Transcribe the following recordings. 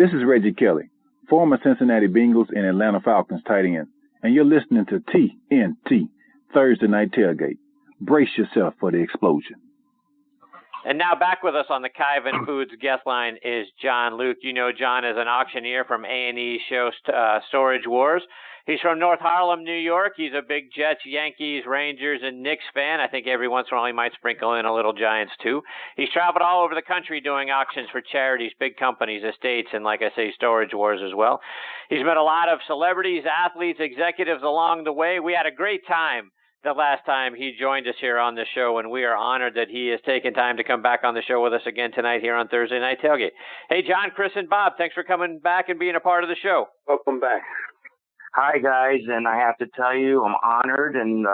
This is Reggie Kelly, former Cincinnati Bengals and Atlanta Falcons tight end, and you're listening to TNT, Thursday Night Tailgate. Brace yourself for the explosion. And now back with us on the Kyvan Foods guest line is John Luke. You know John as an auctioneer from A&E show Storage Wars. He's from North Harlem, New York. He's a big Jets, Yankees, Rangers, and Knicks fan. I think every once in a while he might sprinkle in a little Giants too. He's traveled all over the country doing auctions for charities, big companies, estates, and like I say, Storage Wars as well. He's met a lot of celebrities, athletes, executives along the way. We had a great time the last time he joined us here on the show, and we are honored that he has taken time to come back on the show with us again tonight here on Thursday Night Tailgate. Hey, John, Chris, and Bob, thanks for coming back and being a part of the show. Welcome back. Hi, guys, and I have to tell you, I'm honored and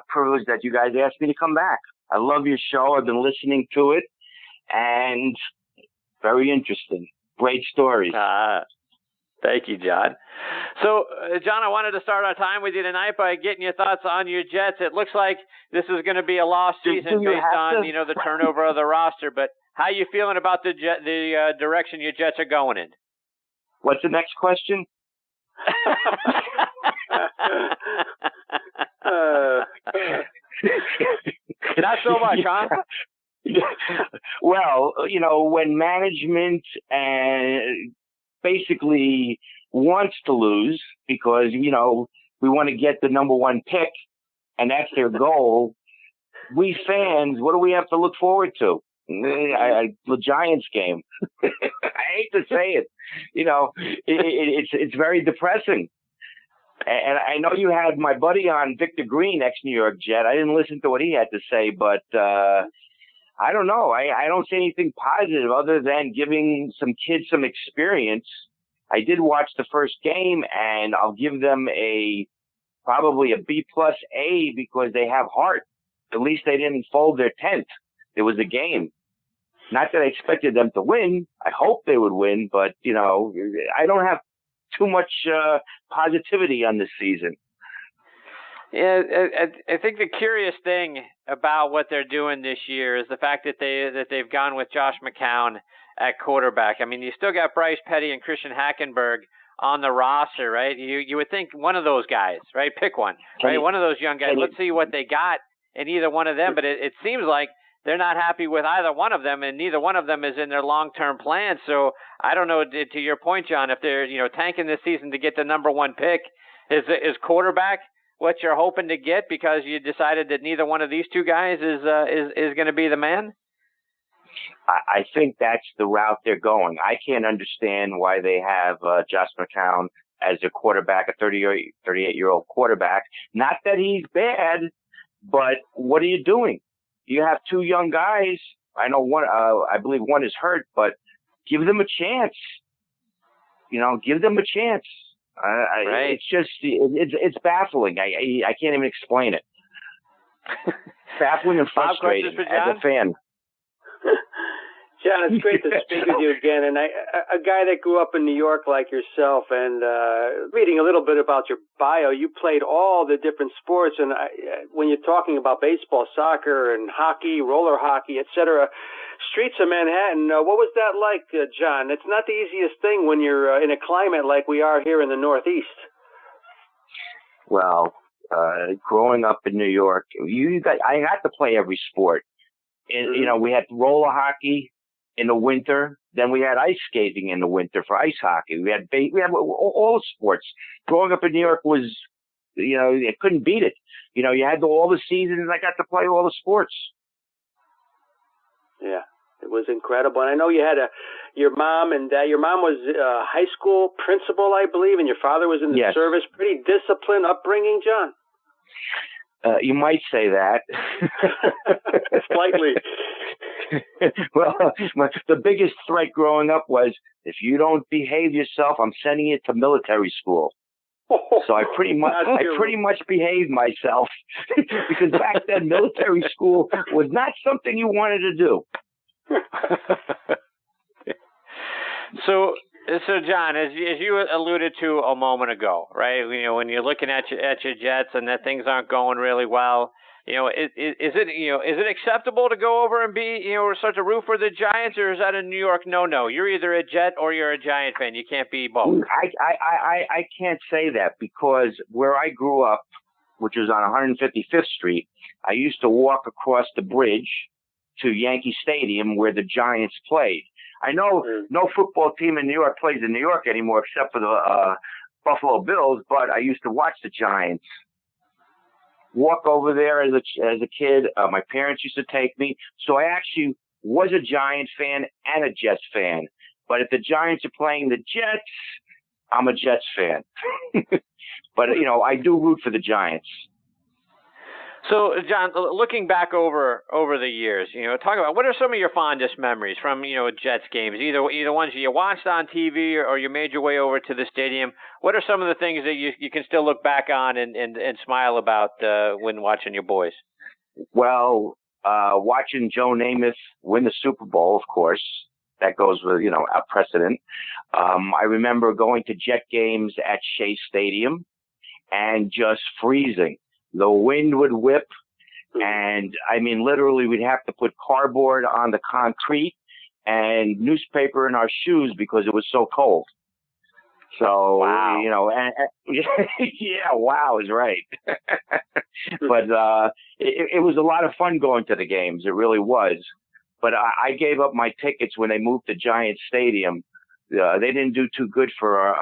privileged that you guys asked me to come back. I love your show. I've been listening to it, and very interesting. Great stories. Thank you, John. So, John, I wanted to start our time with you tonight by getting your thoughts on your Jets. It looks like this is going to be a lost season based on, the turnover of the roster. But how are you feeling about the direction your Jets are going in? What's the next question? Not so much, huh? Well, when management basically wants to lose because, we want to get the number one pick and that's their goal. We fans, what do we have to look forward to? The Giants game. I hate to say it. It's very depressing. And I know you had my buddy on, Victor Green, ex-New York Jet. I didn't listen to what he had to say, but I don't know. I don't see anything positive other than giving some kids some experience. I did watch the first game, and I'll give them probably a B plus A because they have heart. At least they didn't fold their tent. It was a game. Not that I expected them to win. I hope they would win, but, I don't have too much positivity on this season. Yeah, I think the curious thing about what they're doing this year is the fact that they've gone with Josh McCown at quarterback. I mean, you still got Bryce Petty and Christian Hackenberg on the roster, right? You would think one of those guys, right? Pick one, right? One of those young guys. Let's see what they got in either one of them. But it seems like they're not happy with either one of them, and neither one of them is in their long-term plan. So I don't know, to your point, John, if they're tanking this season to get the number one pick, is quarterback what you're hoping to get because you decided that neither one of these two guys is going to be the man? I think that's the route they're going. I can't understand why they have Josh McCown as a quarterback, a 38-year-old quarterback. Not that he's bad, but what are you doing? You have two young guys. I know one. I believe one is hurt, but give them a chance. Give them a chance. Right. It's just it's baffling. I can't even explain it. Baffling and frustrating as a fan. John, it's great to speak with you again. And a guy that grew up in New York like yourself, and reading a little bit about your bio, you played all the different sports. And when you're talking about baseball, soccer, and hockey, roller hockey, etc., streets of Manhattan, what was that like, John? It's not the easiest thing when you're in a climate like we are here in the Northeast. Well, growing up in New York, I had to play every sport. And, we had roller hockey in the winter. Then we had ice skating in the winter for ice hockey. We had all the sports. Growing up in New York was, you couldn't beat it. You had all the seasons. I got to play all the sports. Yeah, it was incredible. And I know you had your mom and dad. Your mom was a high school principal, I believe, and your father was in the service. Pretty disciplined upbringing, John. You might say that. Slightly. Well, the biggest threat growing up was, if you don't behave yourself, I'm sending you to military school. So I pretty much behaved myself because back then military school was not something you wanted to do. So John, as you alluded to a moment ago, right? When you're looking at your Jets and that things aren't going really well, Is it acceptable to go over and be, or start to root for the Giants, or is that a New York no? You're either a Jet or you're a Giant fan. You can't be both. I can't say that, because where I grew up, which was on 155th Street, I used to walk across the bridge to Yankee Stadium where the Giants played. I know no football team in New York plays in New York anymore except for the Buffalo Bills, but I used to watch the Giants. Walk over there as a kid. My parents used to take me. So I actually was a Giants fan and a Jets fan. But if the Giants are playing the Jets, I'm a Jets fan. But, I do root for the Giants. So, John, looking back over the years, talk about what are some of your fondest memories from, Jets games, either ones you watched on TV or you made your way over to the stadium. What are some of the things that you can still look back on and smile about when watching your boys? Well, watching Joe Namath win the Super Bowl, of course, that goes with, a precedent. I remember going to Jet games at Shea Stadium and just freezing. The wind would whip, and literally we'd have to put cardboard on the concrete and newspaper in our shoes because it was so cold. So, wow. Yeah, wow is right. But it was a lot of fun going to the games. It really was. But I gave up my tickets when they moved to Giant Stadium. They didn't do too good for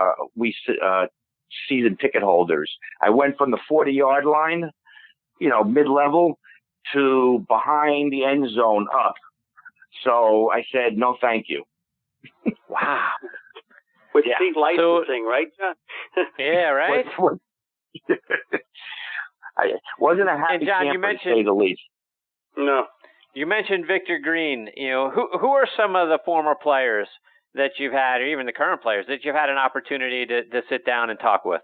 season ticket holders. I went from the 40-yard line, mid-level, to behind the end zone up. So I said, no, thank you. Wow. With seat licensing, right, John? Yeah, right? I wasn't a happy camper, to say the least. No. You mentioned Victor Green. Who are some of the former players that you've had, or even the current players that you've had an opportunity to sit down and talk with?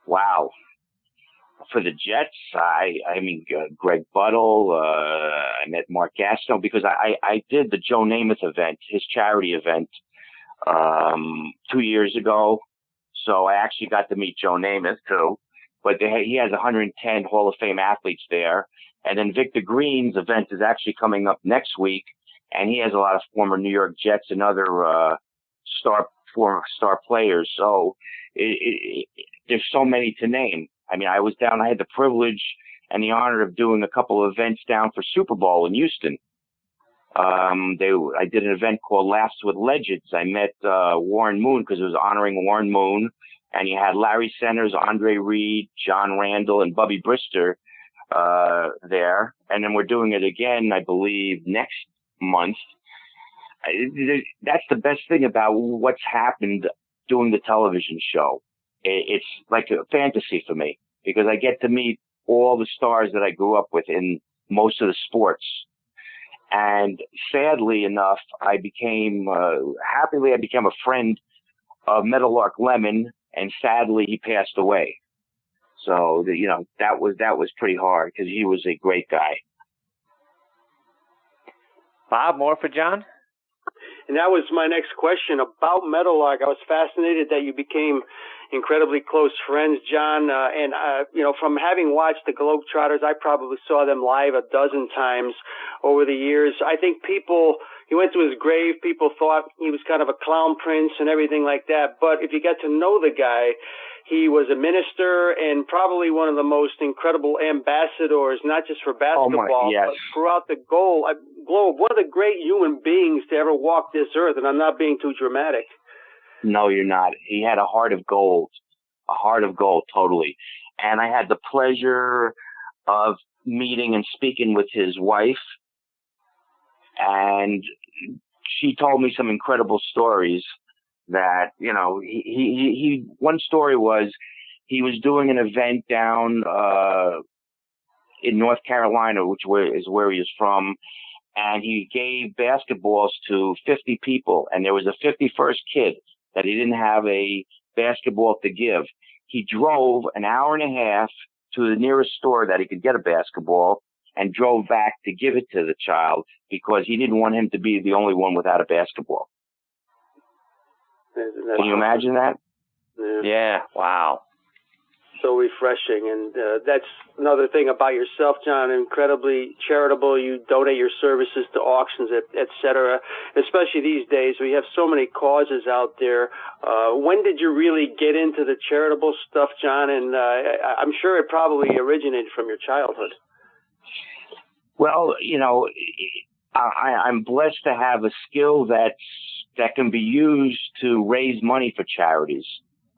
Wow. For the Jets, Greg Buttle, I met Mark Gastineau because I did the Joe Namath event, his charity event, 2 years ago. So I actually got to meet Joe Namath too. But he has 110 Hall of Fame athletes there. And then Victor Green's event is actually coming up next week. And he has a lot of former New York Jets and other former star players. So there's so many to name. I was down. I had the privilege and the honor of doing a couple of events down for Super Bowl in Houston. I did an event called Laughs with Legends. I met Warren Moon because it was honoring Warren Moon. And you had Larry Centers, Andre Reed, John Randall, and Bubby Brister there. And then we're doing it again, I believe, next month. That's the best thing about what's happened doing the television show. It's like a fantasy for me because I get to meet all the stars that I grew up with in most of the sports. And sadly enough, I became a friend of Meadowlark Lemon, and sadly he passed away. So, that was pretty hard because he was a great guy. Bob, more for John? And that was my next question about Meadowlark. I was fascinated that you became incredibly close friends, John. From having watched the Globetrotters, I probably saw them live a dozen times over the years. I think he went to his grave, people thought he was kind of a clown prince and everything like that. But if you get to know the guy, he was a minister and probably one of the most incredible ambassadors, not just for basketball, yes, but throughout the globe. One of the great human beings to ever walk this earth, and I'm not being too dramatic. No, you're not. He had a heart of gold, totally. And I had the pleasure of meeting and speaking with his wife, and she told me some incredible stories that, he one story was he was doing an event down in North Carolina, is where he is from, and he gave basketballs to 50 people, and there was a 51st kid that he didn't have a basketball to give. He drove an hour and a half to the nearest store that he could get a basketball and drove back to give it to the child because he didn't want him to be the only one without a basketball. Can you imagine that? Yeah. Wow. So refreshing, and that's another thing about yourself, John. Incredibly charitable. You donate your services to auctions, et cetera. Especially these days, we have so many causes out there. When did you really get into the charitable stuff, John? And I'm sure it probably originated from your childhood. Well, I'm blessed to have a skill that can be used to raise money for charities.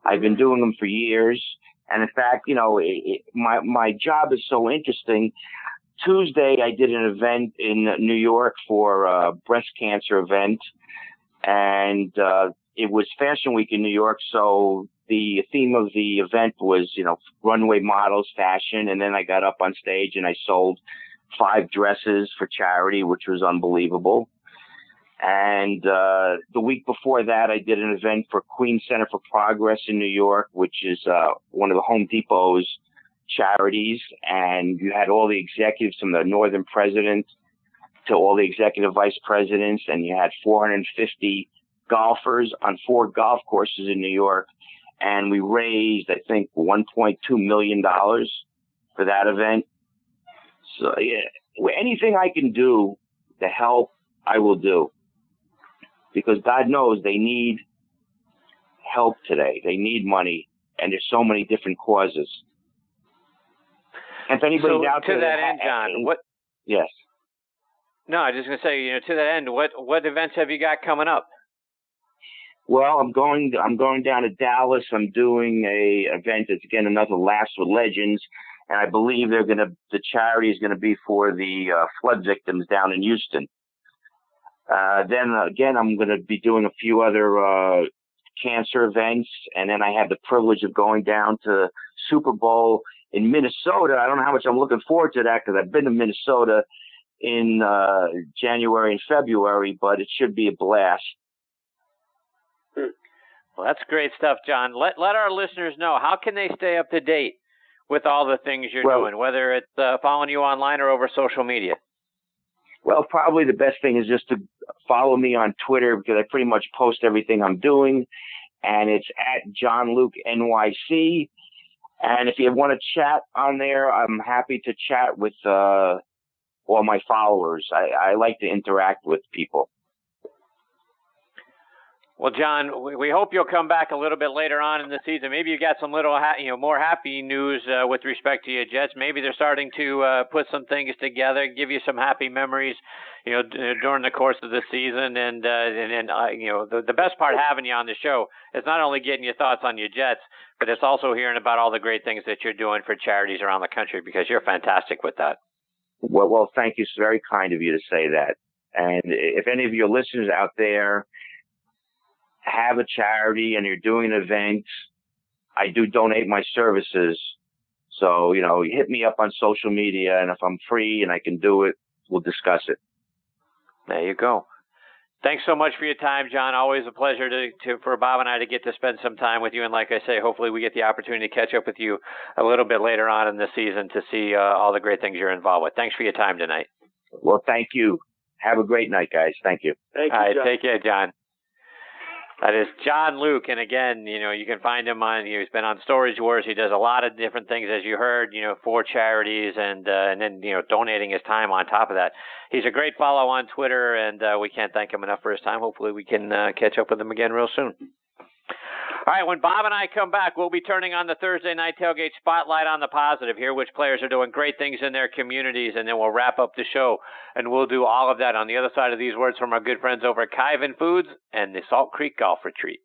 I've been doing them for years. And in fact, my job is so interesting. Tuesday, I did an event in New York for a breast cancer event, and it was Fashion Week in New York. So the theme of the event was, runway models, fashion. And then I got up on stage and I sold 5 dresses for charity, which was unbelievable. And the week before that, I did an event for Queen Center for Progress in New York, which is one of the Home Depot's charities. And you had all the executives from the Northern President to all the executive vice presidents, and you had 450 golfers on 4 golf courses in New York. And we raised, I think, $1.2 million for that event. So, yeah, anything I can do to help, I will do. Because God knows they need help today. They need money, and there's so many different causes. And if anybody's out there, to that end, John, what? Yes. No, I was just going to say, to that end, what events have you got coming up? Well, I'm going down to Dallas. I'm doing a event that's again another Laughs with Legends, and I believe the charity is gonna be for the flood victims down in Houston. Then again, I'm going to be doing a few other cancer events, and then I have the privilege of going down to Super Bowl in Minnesota. I don't know how much I'm looking forward to that because I've been to Minnesota in January and February, but it should be a blast. Well, that's great stuff, John. Let our listeners know, how can they stay up to date with all the things you're doing, whether it's following you online or over social media? Well, probably the best thing is just to follow me on Twitter, because I pretty much post everything I'm doing, and it's at John Luke NYC. And if you want to chat on there, I'm happy to chat with all my followers. I like to interact with people. Well, John, we hope you'll come back a little bit later on in the season. Maybe you got some little, more happy news with respect to your Jets. Maybe they're starting to put some things together, give you some happy memories, during the course of the season. And the best part having you on the show is not only getting your thoughts on your Jets, but it's also hearing about all the great things that you're doing for charities around the country, because you're fantastic with that. Well, thank you. It's very kind of you to say that. And if any of your listeners out there have a charity and you're doing events, I do donate my services. So, hit me up on social media, and if I'm free and I can do it, we'll discuss it. There you go. Thanks so much for your time, John. Always a pleasure for Bob and I to get to spend some time with you. And like I say, hopefully we get the opportunity to catch up with you a little bit later on in the season to see all the great things you're involved with. Thanks for your time tonight. Well, thank you. Have a great night, guys. Thank you. Thank you, all right, John. take care, John. That is John Luke, and again, you can find him on. He's been on Storage Wars. He does a lot of different things, as you heard, for charities, and then donating his time on top of that. He's a great follow on Twitter, and we can't thank him enough for his time. Hopefully, we can catch up with him again real soon. All right, when Bob and I come back, we'll be turning on the Thursday Night Tailgate Spotlight on the Positive here, which players are doing great things in their communities, and then we'll wrap up the show, and we'll do all of that on the other side of these words from our good friends over at Kaiven Foods and the Salt Creek Golf Retreat.